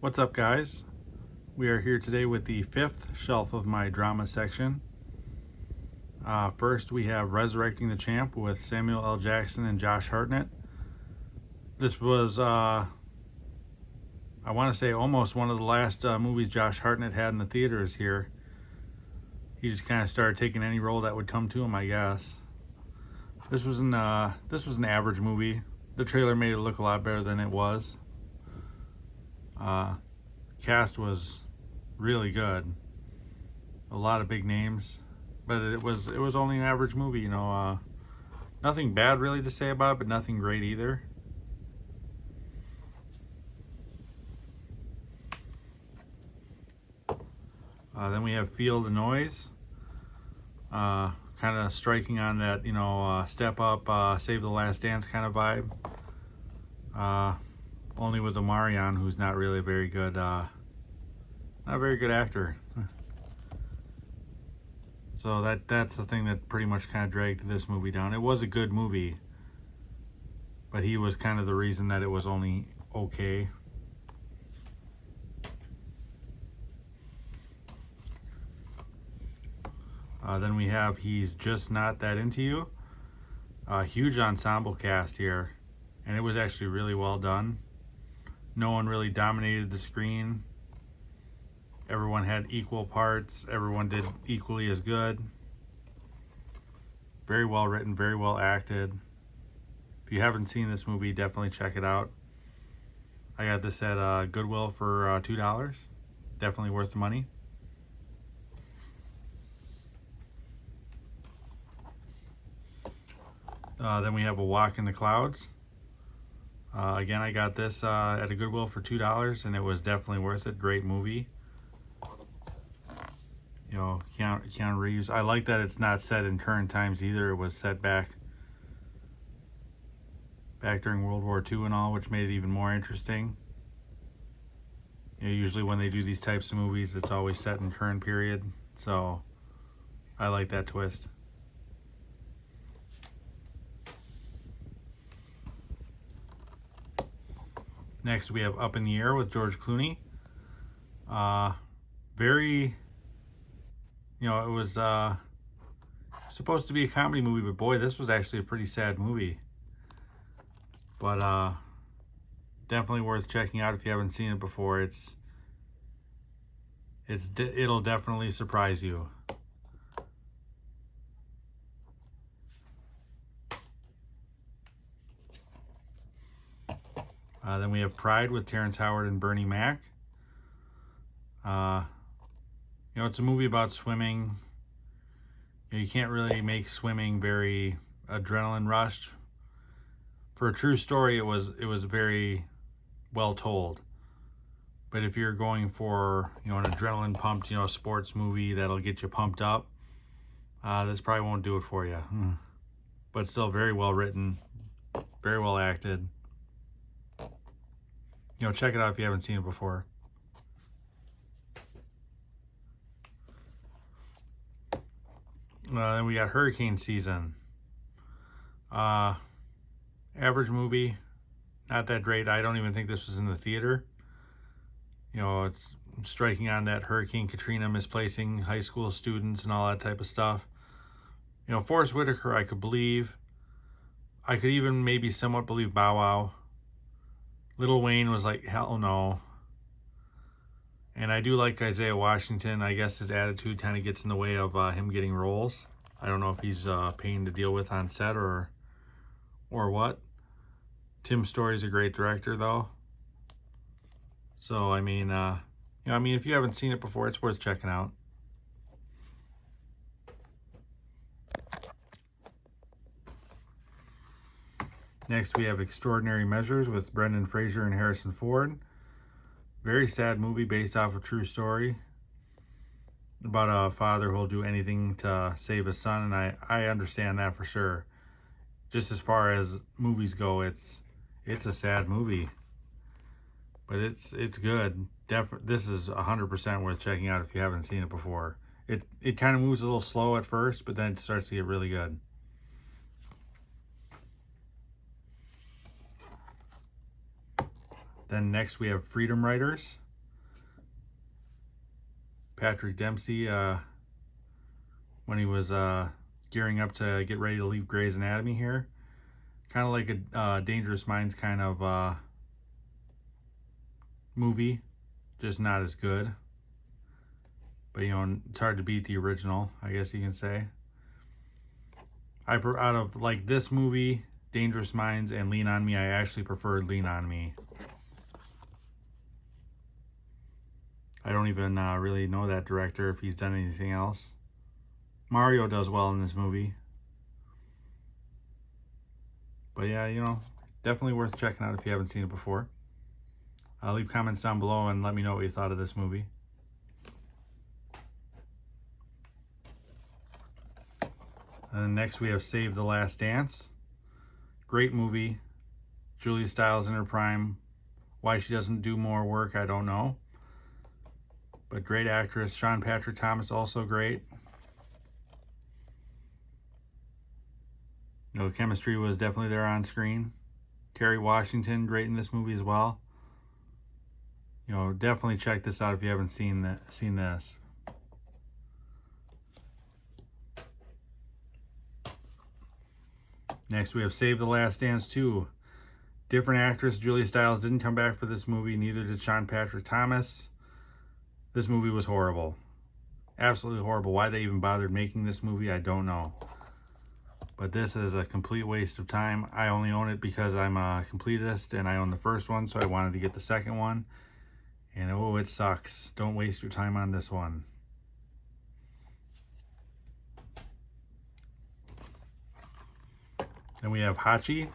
What's up, guys? We are here today with the fifth shelf of my drama section. First, we have Resurrecting the Champ with Samuel L. Jackson and Josh Hartnett. This was, I want to say, almost one of the last movies Josh Hartnett had in the theaters here. He just kind of started taking any role that would come to him, I guess. This was an average movie. The trailer made it look a lot better than it was. Cast was really good. A lot of big names, but it was only an average movie. Nothing bad really to say about it, but nothing great either. Then we have Feel the Noise. Kind of striking on that, Step Up, Save the Last Dance kind of vibe. Only with Omarion, who's not really a very good, not a very good actor. So that's the thing that pretty much kind of dragged this movie down. It was a good movie, but he was kind of the reason that it was only okay. Then we have He's Just Not That Into You. Huge ensemble cast here, and it was actually really well done. No one really dominated the screen. Everyone had equal parts. Everyone did equally as good. Very well written, very well acted. If you haven't seen this movie, definitely check it out. I got this at Goodwill for $2. Definitely worth the money. Then we have A Walk in the Clouds. Again, I got this at a Goodwill for $2, and it was definitely worth it. Great movie. Keanu Reeves. I like that it's not set in current times either. It was set back during World War II and all, which made it even more interesting. Usually when they do these types of movies, it's always set in current period. So I like that twist. Next, we have Up in the Air with George Clooney. It was supposed to be a comedy movie, but boy, this was actually a pretty sad movie. But definitely worth checking out if you haven't seen it before. It'll definitely surprise you. Then we have Pride with Terrence Howard and Bernie Mac. It's a movie about swimming. You can't really make swimming very adrenaline rushed. For a true story, it was very well told. But if you're going for an adrenaline pumped sports movie that'll get you pumped up, this probably won't do it for you. But still very well written, very well acted. Check it out if you haven't seen it before. Then we got Hurricane Season. Average movie, not that great. I don't even think this was in the theater. It's striking on that Hurricane Katrina misplacing high school students and all that type of stuff. Forrest Whitaker, I could believe. I could even maybe somewhat believe Bow Wow. Lil Wayne was like, hell no. And I do like Isaiah Washington. I guess his attitude kind of gets in the way of him getting roles. I don't know if he's a pain to deal with on set or what. Tim Story's a great director, though. So, if you haven't seen it before, it's worth checking out. Next, we have Extraordinary Measures with Brendan Fraser and Harrison Ford. Very sad movie based off a true story about a father who'll do anything to save his son, and I understand that for sure. Just as far as movies go, it's a sad movie, but it's good. This is 100% worth checking out if you haven't seen it before. It kind of moves a little slow at first, but then it starts to get really good. Then next we have Freedom Writers. Patrick Dempsey when he was gearing up to get ready to leave Grey's Anatomy here. Kind of like a Dangerous Minds kind of movie, just not as good. But, you know, it's hard to beat the original, I guess you can say. Out of, like, this movie, Dangerous Minds, and Lean On Me, I actually preferred Lean On Me. I don't even really know that director, if he's done anything else. Mario does well in this movie. But yeah, you know, definitely worth checking out if you haven't seen it before. Leave comments down below and let me know what you thought of this movie. And then next we have Save the Last Dance. Great movie. Julia Stiles in her prime. Why she doesn't do more work, I don't know. But great actress. Sean Patrick Thomas, also great. You know, chemistry was definitely there on screen. Kerry Washington, great in this movie as well. You know, definitely check this out if you haven't seen this. Next, we have Save the Last Dance 2. Different actress, Julia Stiles, didn't come back for this movie. Neither did Sean Patrick Thomas. This movie was horrible. Absolutely horrible. Why they even bothered making this movie, I don't know. But this is a complete waste of time. I only own it because I'm a completist and I own the first one, so I wanted to get the second one. And oh, it sucks. Don't waste your time on this one. Then we have Hachi.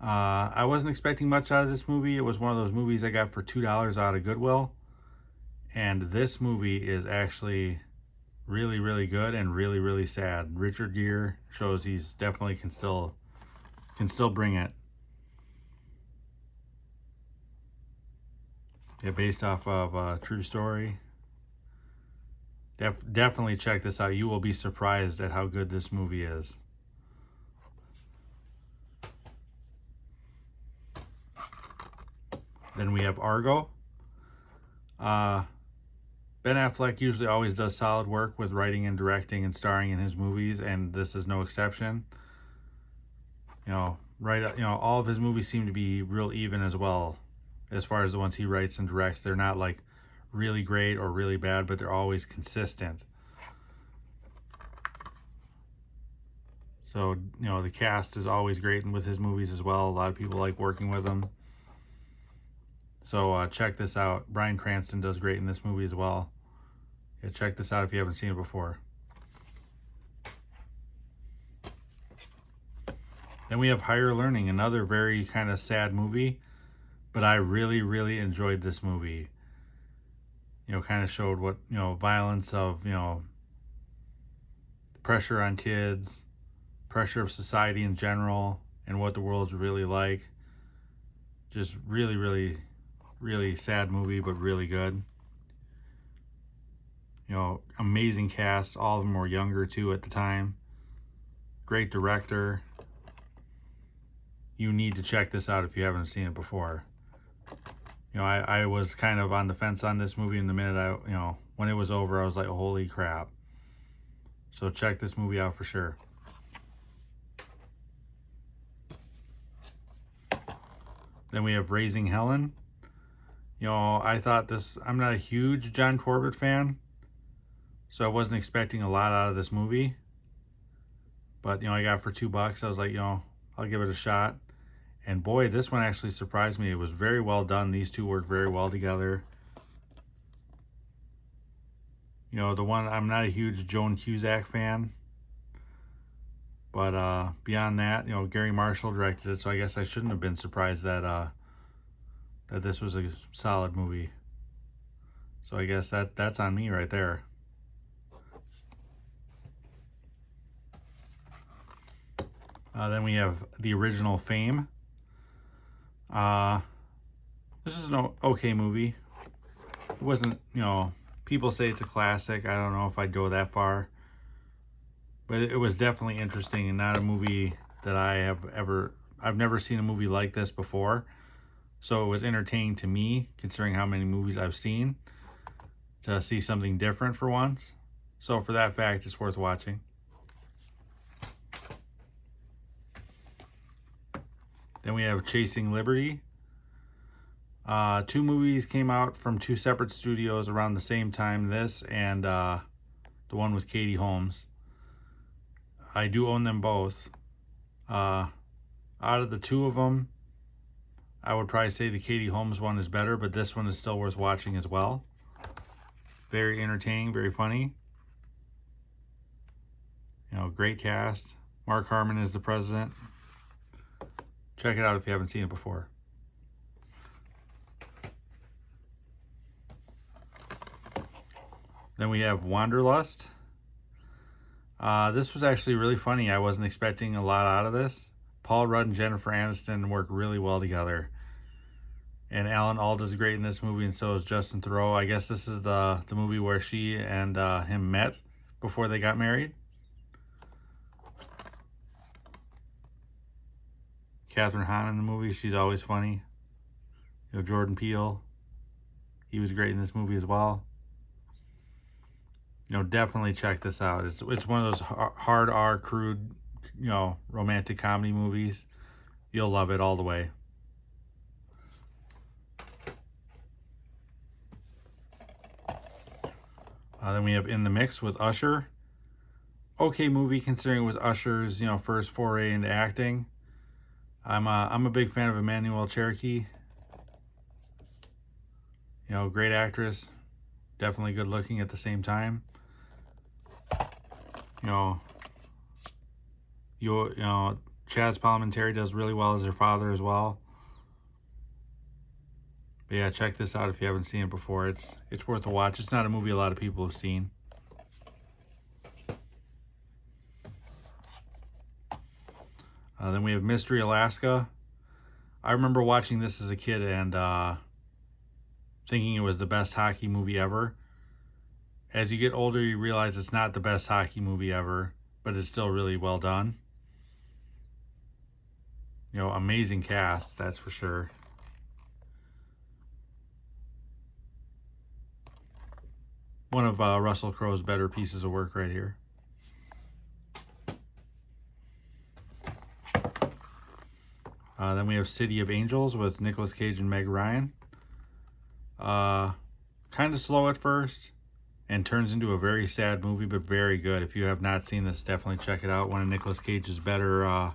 I wasn't expecting much out of this movie. It was one of those movies I got for $2 out of Goodwill. And this movie is actually really, really good and really, really sad. Richard Gere shows he's definitely can still bring it. Yeah, based off of a true story. Definitely check this out. You will be surprised at how good this movie is. Then we have Argo. Ben Affleck usually always does solid work with writing and directing and starring in his movies, and this is no exception. You know, all of his movies seem to be real even as well, as far as the ones he writes and directs. They're not like really great or really bad, but they're always consistent. So, you know, the cast is always great with his movies as well. A lot of people like working with him. So check this out. Bryan Cranston does great in this movie as well. Yeah, check this out if you haven't seen it before. Then we have Higher Learning, another very kind of sad movie, but I really, really enjoyed this movie. You know, kind of showed what, you know, violence of, you know, pressure on kids, pressure of society in general, and what the world's really like. Just really, really, really sad movie, but really good. You know, amazing cast. All of them were younger too at the time. Great director. You need to check this out if you haven't seen it before. You know, I was kind of on the fence on this movie, and the minute when it was over, I was like, holy crap. So check this movie out for sure. Then we have Raising Helen. You know, I thought I'm not a huge John Corbett fan, so I wasn't expecting a lot out of this movie. But, you know, I got it for $2. I was like, you know, I'll give it a shot. And boy, this one actually surprised me. It was very well done. These two work very well together. You know, I'm not a huge Joan Cusack fan. But beyond that, you know, Gary Marshall directed it, so I guess I shouldn't have been surprised that this was a solid movie. So I guess that's on me right there. Then we have the original Fame. This is an okay movie. It wasn't, you know, people say it's a classic. I don't know if I'd go that far. But it was definitely interesting and not a movie that I've never seen a movie like this before. So it was entertaining to me, considering how many movies I've seen. to see something different for once. So for that fact, it's worth watching. Then we have Chasing Liberty. 2 movies came out from 2 separate studios around the same time. This and the one with Katie Holmes. I do own them both. Out of the 2 of them, I would probably say the Katie Holmes one is better, but this one is still worth watching as well. Very entertaining, very funny. You know, great cast. Mark Harmon is the president. Check it out if you haven't seen it before. Then we have Wanderlust. This was actually really funny. I wasn't expecting a lot out of this. Paul Rudd and Jennifer Aniston work really well together. And Alan Alda is great in this movie, and so is Justin Theroux. I guess this is the movie where she and him met before they got married. Catherine Hahn in the movie, she's always funny. You know, Jordan Peele, he was great in this movie as well. You know, definitely check this out. It's one of those hard R, crude, you know, romantic comedy movies. You'll love it all the way. Then we have In the Mix with Usher. Okay movie considering it was Usher's, you know, first foray into acting. I'm a big fan of Emmanuel Cherokee. You know, great actress. Definitely good looking at the same time. You know, Chaz Palminteri does really well as her father as well. But yeah, check this out if you haven't seen it before. It's worth a watch. It's not a movie a lot of people have seen. Then we have Mystery Alaska. I remember watching this as a kid and thinking it was the best hockey movie ever. As you get older, you realize it's not the best hockey movie ever, but it's still really well done. You know, amazing cast, that's for sure. One of Russell Crowe's better pieces of work right here. Then we have City of Angels with Nicolas Cage and Meg Ryan. Kind of slow at first and turns into a very sad movie, but very good. If you have not seen this, definitely check it out. One of Nicolas Cage's better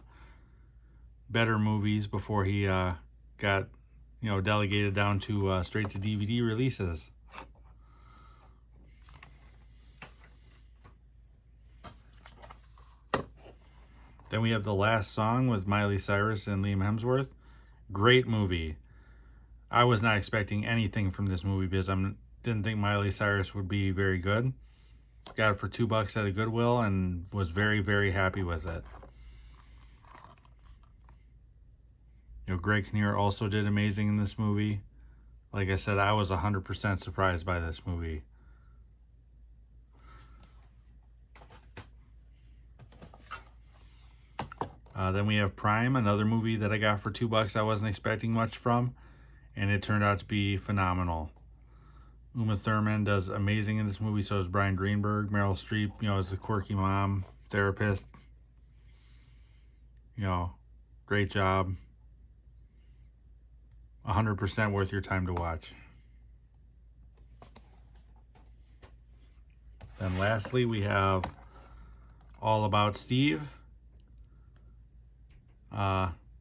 movies before he got, you know, delegated down to straight to DVD releases. Then we have The Last Song with Miley Cyrus and Liam Hemsworth. Great movie. I was not expecting anything from this movie because I didn't think Miley Cyrus would be very good. Got it for $2 at a Goodwill and was very, very happy with it. You know, Greg Kinnear also did amazing in this movie. Like I said, I was 100% surprised by this movie. Then we have Prime, another movie that I got for $2 I wasn't expecting much from, and it turned out to be phenomenal. Uma Thurman does amazing in this movie, so does Bryan Greenberg. Meryl Streep, you know, is a quirky mom, therapist. You know, great job. 100% worth your time to watch. Then lastly, we have All About Steve.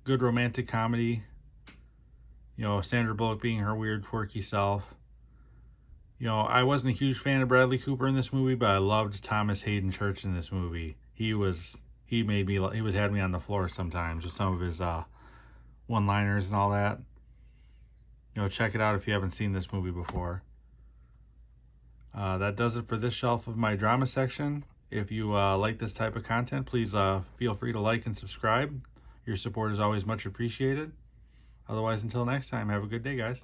Good romantic comedy. You know, Sandra Bullock being her weird, quirky self. You know, I wasn't a huge fan of Bradley Cooper in this movie, but I loved Thomas Hayden Church in this movie. He had me on the floor sometimes with some of his one-liners and all that. You know, check it out if you haven't seen this movie before. That does it for this shelf of my drama section. If you like this type of content, please feel free to like and subscribe. Your support is always much appreciated. Otherwise, until next time, have a good day, guys.